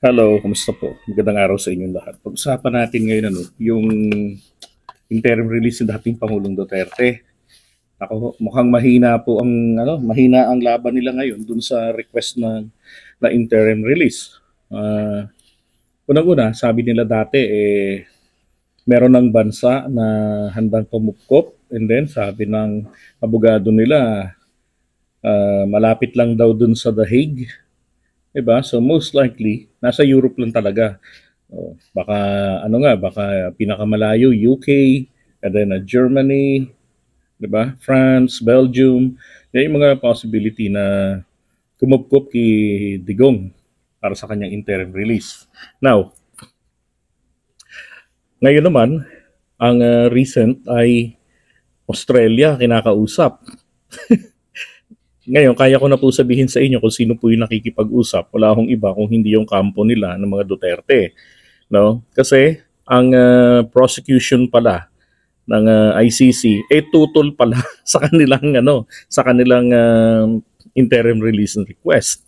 Hello, kumusta po? Magandang araw sa inyong lahat. Pag-usapan natin ngayon yung interim release ng dating Pangulong Duterte. Ako, mukhang mahina po ang mahina ang laban nila ngayon dun sa request na interim release. Unang-una, sabi nila dati meron ng bansa na handang pumupkop, and then sabi ng abogado nila malapit lang daw dun sa The Hague. Diba? So most likely, nasa Europe lang talaga. Baka baka pinakamalayo UK, and then Germany, 'di ba? France, Belgium. Yan yung mga possibility na kumupkop kay Digong para sa kanyang interim release. Now, ngayon naman, ang recent ay Australia kinakausap. Ngayon, kaya ko na po sabihin sa inyo kung sino po yung nakikipag-usap. Wala akong iba kung hindi yung kampo nila ng mga Duterte. No? Kasi ang prosecution pala ng ICC tutol pala sa kanilang interim release request.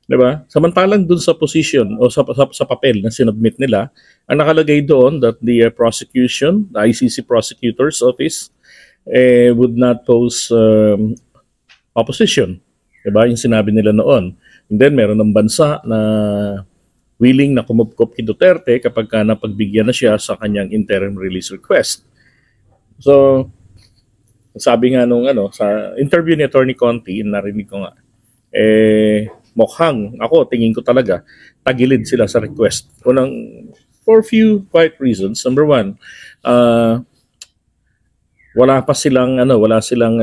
'Di ba? Samantalang dun sa position o sa papel na sinubmit nila, ang nakalagay doon that the prosecution, the ICC prosecutor's office would not pose opposition. Diba? Yung sinabi nila noon. And then, meron ng bansa na willing na kumupkop kay Duterte kapag napagbigyan na siya sa kanyang interim release request. So, sabi nga nung sa interview ni Attorney Conti, narinig ko nga, mukhang, tingin ko talaga, tagilid sila sa request. For a few quite reasons. Number one, wala silang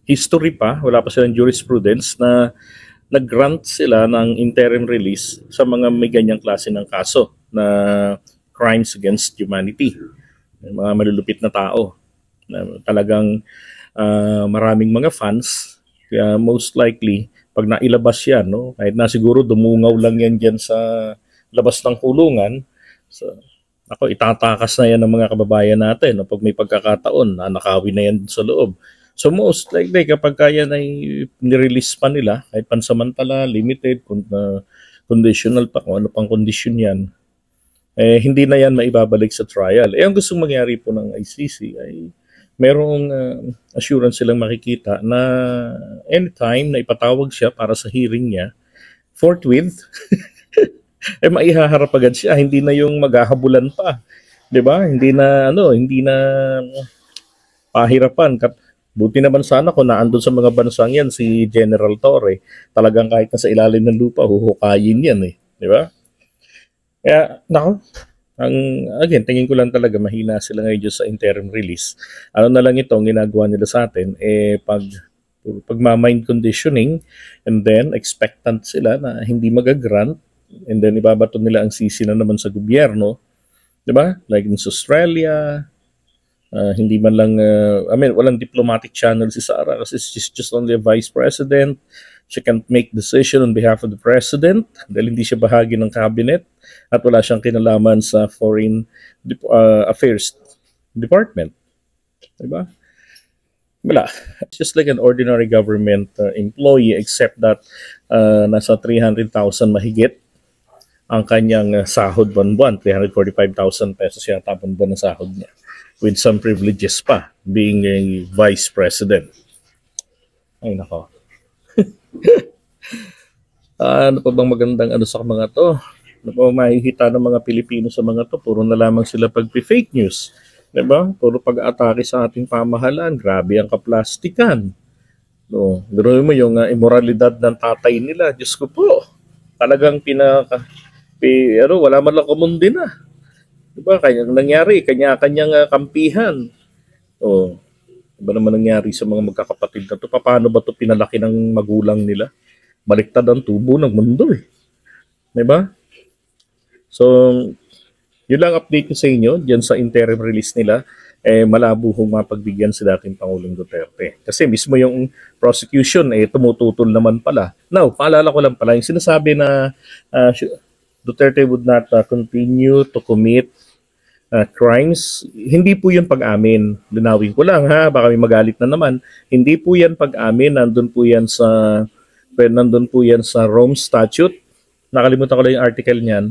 history pa, wala pa silang jurisprudence na nag-grant sila ng interim release sa mga may ganyang klase ng kaso na crimes against humanity. Mga malulupit na tao na talagang maraming mga fans. Kaya most likely, pag nailabas yan, kahit na siguro dumungaw lang yan dyan sa labas ng kulungan, so, itatakas na yan ng mga kababayan natin. Pag may pagkakataon, nakawin na yan sa loob. So most likely kapag kaya na nirelease pa nila, kahit pansamantala, limited, conditional pa, kung ano pang condition yan, hindi na yan maibabalik sa trial. Ang gustong mangyari po ng ICC ay merong assurance silang makikita na anytime na ipatawag siya para sa hearing niya, forthwith, maihaharap agad siya, hindi na yung maghahabulan pa. 'Di ba? Hindi na pahirapan. Buti naman sana kung naandun sa mga bansang yan si General Torre. Talagang kahit nasa ilalim ng lupa, huhukayin yan Di ba? Kaya, again, tingin ko lang talaga mahina sila ngayon sa interim release. Ano na lang ito, ang ginagawa nila sa atin, pagmamind conditioning, and then expectant sila na hindi magagrant, and then ibabato nila ang sisi na naman sa gobyerno. Di ba? Like in Australia, hindi man lang, walang diplomatic channel si Sara kasi she's just only a vice president. She can't make decision on behalf of the president dahil hindi siya bahagi ng cabinet at wala siyang kinalaman sa foreign affairs department. Diba? Wala. It's just like an ordinary government employee except that nasa 300,000 mahigit ang kanyang sahod buwan-buwan. 345,000 pesos yata buwan-buwan ang sahod niya, with some privileges pa, being a vice president. Ay, nako. Ano pa bang magandang sa mga to? Ano pa makikita ng mga Pilipino sa mga to? Puro na lamang sila pag-fake news. Diba? Puro pag-atake sa ating pamahalaan. Grabe ang kaplastikan. Ganoon mo yung immoralidad ng tatay nila. Diyos ko po. Talagang wala man lang kumundi na. Diba? Kanyang nangyari, kanya-kanyang kampihan. Diba naman nangyari sa mga magkakapatid na to? Paano ba to pinalaki ng magulang nila? Baliktad ang tubo ng mundo Diba? So, yun lang update ko sa inyo dyan sa interim release nila. Malabo hong mapagbigyan si dating Pangulong Duterte. Kasi mismo yung prosecution, tumututol naman pala. Now, paalala ko lang pala, yung sinasabi na Duterte would not continue to commit crimes, hindi po yun pag-amin. Linawin ko lang baka may magalit na naman. Hindi po yan pag-amin, nandun po yan sa Rome Statute nakalimutan ko lang yung article niyan.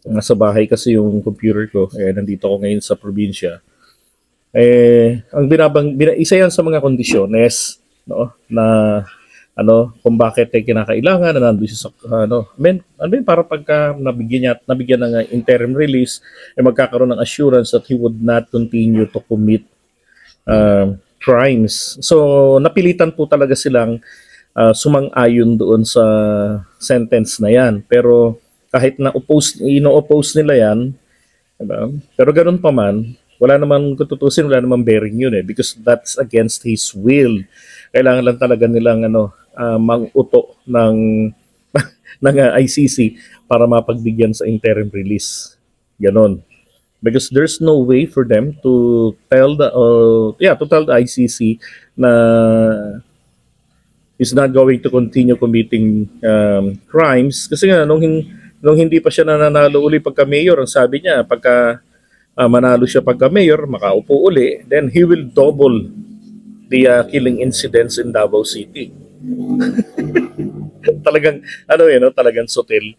Nasa bahay kasi yung computer ko. Nandito ko ngayon sa probinsya. Isa yan sa mga kondisyones, no, na kung bakit kinakailangan na nandoon siya sa para pagka nabigyan ng interim release, magkakaroon ng assurance that he would not continue to commit crimes. So napilitan po talaga silang sumang-ayon doon sa sentence na yan. Pero kahit na ino-oppose nila yan, diba? Pero ganun pa man, wala naman kututusin, wala naman bearing yun because that's against his will. Kailangan lang talaga nilang mang-uto ng ng ICC para mapagbigyan sa interim release. Ganon. Because there's no way for them to tell the ICC na he's not going to continue committing crimes. Kasi nga nung hindi pa siya nananalo uli pagka-mayor, ang sabi niya, pagka manalo siya pagka-mayor, makaupo uli, then he will double the killing incidents in Davao City. Talagang, talagang sutil.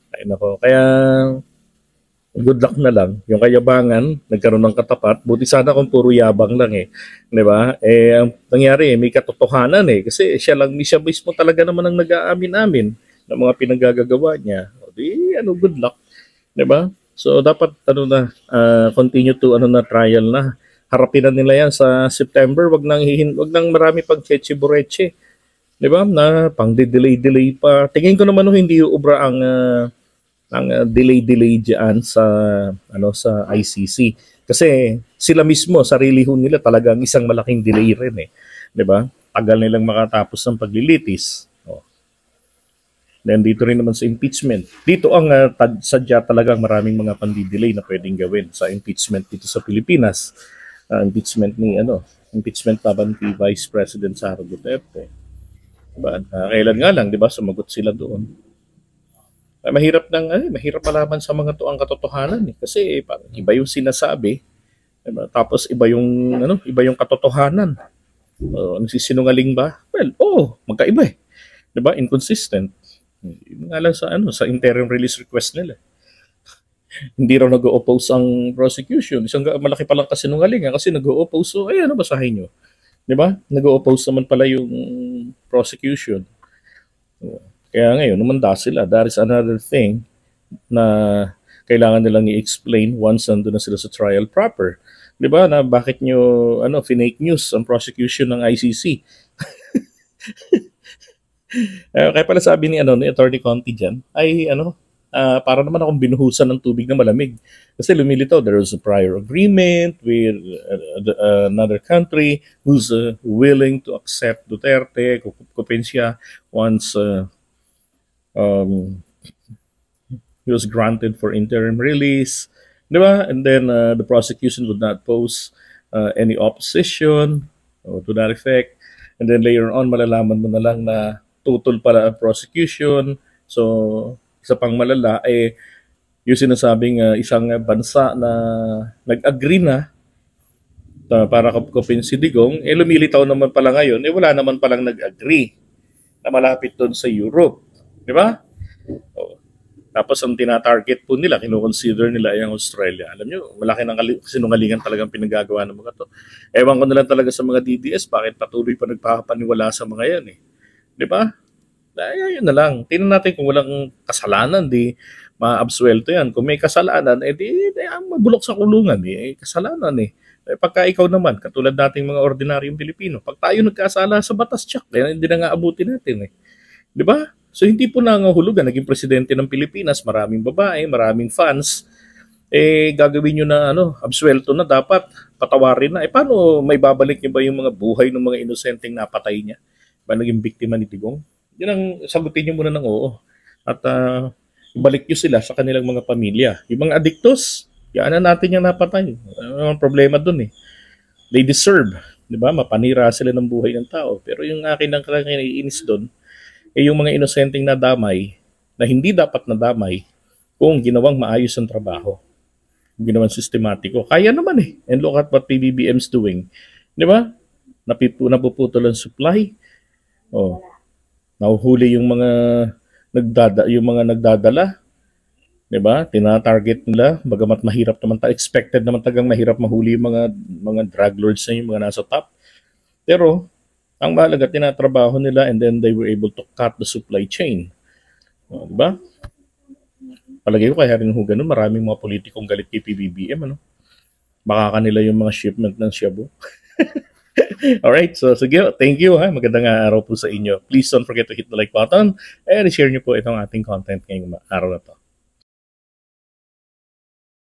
Ay, nako. Kaya, good luck na lang. Yung kayabangan, nagkaroon ng katapat. Buti sana kung puro yabang lang Di ba? Ang nangyari, may katotohanan Kasi siya mismo talaga naman ang nag-aamin-amin ng mga pinagagagawa niya. Good luck. Diba? So, dapat, continue to, trial na. Harapin na nila yan sa September. Wag nang marami pag-cheche-bureche. Diba? Na pang-delay pa. Tingin ko naman hindi ubra ang delay diyan sa ICC. Kasi sila mismo, sarili nila talagang isang malaking delay rin 'Di ba? Tagal nilang makatapos ng paglilitis. Then dito rin naman sa impeachment. Dito ang sadya talagang maraming mga pandidelay na pwedeng gawin sa impeachment dito sa Pilipinas. Impeachment laban kay Vice President Sara Duterte. Diba? Kailan nga lang, 'di ba, sumagot sila doon. Mahirap malaman sa mga to ang katotohanan kasi parang iba yung sinasabi, diba? Tapos iba yung katotohanan. Nagsisinungaling ba? Well, magkaiba 'Di ba? Inconsistent. Yun nga lang sa interim release request nila. Hindi raw nag-o-oppose ang prosecution. Isang malaki pa lang kasinungalingan kasi nag-o-oppose. So, basahin nyo. Di ba? Nag-o-oppose naman pala yung prosecution. Kaya ngayon, numanda sila. That is another thing na kailangan nilang i-explain once nandun na sila sa trial proper. Di ba? Na bakit nyo, fake news ang prosecution ng ICC. Kaya pala sabi ni Attorney Conti dyan, ay para naman akong binuhusan ng tubig na malamig. Kasi lumilitaw, there was a prior agreement with another country who's willing to accept Duterte, kukupin siya once he was granted for interim release. Diba? And then the prosecution would not pose any opposition to that effect. And then later on, malalaman mo na lang na tutol pala ang prosecution. So, isa pang malala yung sinasabing isang bansa na nag-agree na para kupin si Digong, lumilitaw naman pala ngayon, wala naman palang nag-agree na malapit doon sa Europe. Di ba? Tapos ang tinatarget po nila, kinoconsider nila yung Australia. Alam nyo, malaki ng sinungalingan talagang pinagagawa ng mga to. Ewan ko na lang talaga sa mga DDS, bakit patuloy pa nagpapaniwala sa mga yan Di ba? Ayun na lang. Tingnan natin kung walang kasalanan, di maabsuelto yan. Kung may kasalanan, di mabulok sa kulungan. Kasalanan Pagka ikaw naman, katulad nating mga ordinaryong Pilipino, pag tayo nagkasala sa batas, hindi na nga abutin natin Di ba? So hindi po nangahulugan, naging presidente ng Pilipinas, maraming babae, maraming fans, gagawin nyo na absuelto na, dapat patawarin na. Paano may babalik nyo ba yung mga buhay ng mga inosenteng napatay niya? Ba naging biktima ni Digong? Yun ang sagutin nyo muna ng oo. At ibalik nyo sila sa kanilang mga pamilya. Yung mga adiktos, yan na natin yung napatay. Ang problema dun They deserve, di ba? Mapanira sila ng buhay ng tao. Pero yung akin ang naiinis dun, yung mga inosenteng nadamay, na hindi dapat nadamay kung ginawang maayos ang trabaho. Kung ginawang sistematiko. Kaya naman And look at what PBBM's doing. Di ba? Napuputol ang supply. Nahuhuli yung mga yung mga nagdadala, 'di ba? Tina-target nila, bagamat mahirap naman expected naman tagang mahirap mahuli yung mga drug lords na yung mga nasa top. Pero ang mahalaga tinatrabaho nila and then they were able to cut the supply chain. 'Di ba? Palagay ko kaya rin ho ganun, maraming mga politikong galit kay PBBM, ano? Baka kanila yung mga shipment ng Shabu. Alright, so sige, thank you ha. Magandang araw po sa inyo. Please don't forget to hit the like button and share nyo po itong ating content ngayong araw na to.